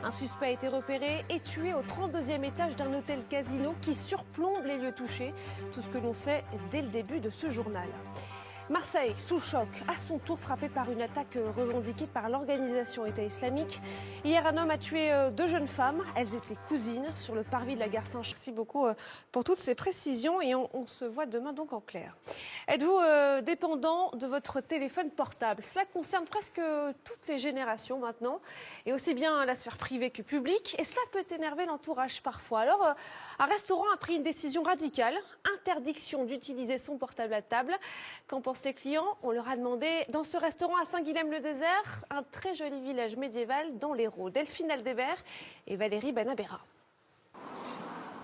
Un suspect a été repéré et tué au 32e étage d'un hôtel casino qui surplombe les lieux touchés. Tout ce que l'on sait dès le début de ce journal. Marseille, sous choc, à son tour frappé par une attaque revendiquée par l'organisation État islamique. Hier, un homme a tué 2 jeunes femmes. Elles étaient cousines sur le parvis de la gare Saint-Charles. Merci beaucoup pour toutes ces précisions et on se voit demain donc en clair. Êtes-vous dépendant de votre téléphone portable? Cela concerne presque toutes les générations maintenant, et aussi bien la sphère privée que publique. Et cela peut énerver l'entourage parfois. Alors, un restaurant a pris une décision radicale. Interdiction d'utiliser son portable à table. Qu'en pensent les clients? On leur a demandé dans ce restaurant à Saint-Guilhem-le-Désert, un très joli village médiéval dans l'Hérault. Delphine Aldébert et Valérie Banabera.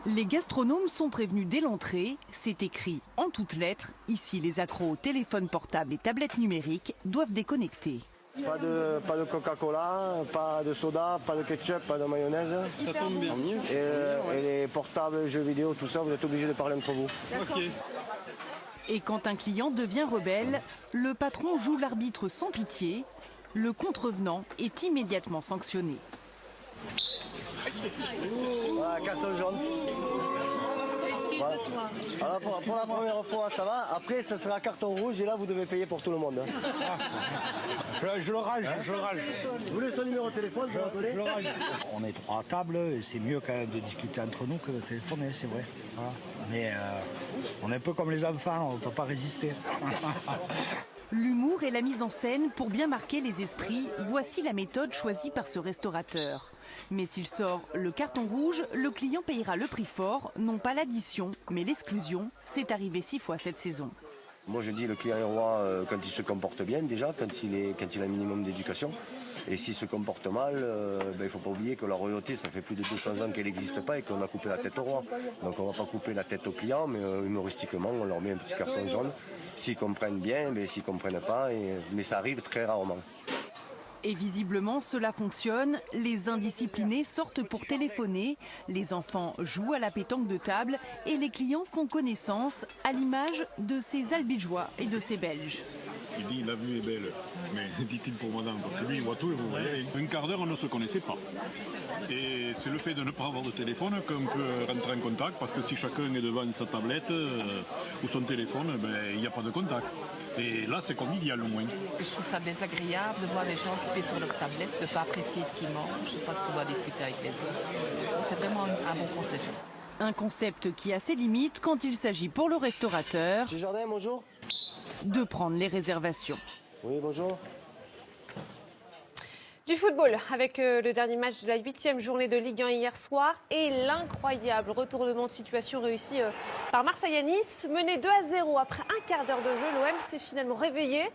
Les gastronomes sont prévenus dès l'entrée. C'est écrit en toutes lettres. Ici, les accros aux téléphones portables et tablettes numériques doivent déconnecter. Pas de Coca-Cola, pas de soda, pas de ketchup, pas de mayonnaise. Ça tombe bien. Et les portables, jeux vidéo, tout ça, vous êtes obligés de parler entre vous. Ok. Et quand un client devient rebelle, le patron joue l'arbitre sans pitié. Le contrevenant est immédiatement sanctionné. Voilà, carton jaune. Voilà. Alors pour la première fois, ça va. Après, ça sera carton rouge et là, vous devez payer pour tout le monde. Je le rage. Vous voulez son numéro de téléphone? Je le rage. On est 3 à table et c'est mieux quand même de discuter entre nous que de téléphoner, c'est vrai. Voilà. Mais on est un peu comme les enfants, on ne peut pas résister. L'humour et la mise en scène pour bien marquer les esprits, voici la méthode choisie par ce restaurateur. Mais s'il sort le carton rouge, le client payera le prix fort, non pas l'addition, mais l'exclusion. C'est arrivé 6 fois cette saison. Moi, je dis le client est roi quand il se comporte bien, déjà, quand il a un minimum d'éducation. Et s'il se comporte mal, il ne faut pas oublier que la royauté, ça fait plus de 200 ans qu'elle n'existe pas et qu'on a coupé la tête au roi. Donc on ne va pas couper la tête au client, mais humoristiquement, on leur met un petit carton jaune. S'ils comprennent bien, mais s'ils ne comprennent pas, mais ça arrive très rarement. Et visiblement, cela fonctionne. Les indisciplinés sortent pour téléphoner. Les enfants jouent à la pétanque de table et les clients font connaissance à l'image de ces Albigeois et de ces Belges. Il dit la vue est belle, mais dit-il pour madame, parce que lui il voit tout et vous voyez. Un quart d'heure on ne se connaissait pas. Et c'est le fait de ne pas avoir de téléphone qu'on peut rentrer en contact, parce que si chacun est devant sa tablette ou son téléphone, il n'y a pas de contact. Et là c'est convivial au moins. Je trouve ça désagréable de voir les gens qui sont sur leur tablette, de ne pas apprécier ce qu'ils mangent, de ne pas pouvoir discuter avec les autres. C'est vraiment un bon concept. Un concept qui a ses limites quand il s'agit pour le restaurateur Jardin, bonjour. de prendre les réservations. Oui, bonjour. Du football avec le dernier match de la 8e journée de Ligue 1 hier soir et l'incroyable retournement de situation réussi par Marseille à Nice. Mené 2-0 après un quart d'heure de jeu, l'OM s'est finalement réveillé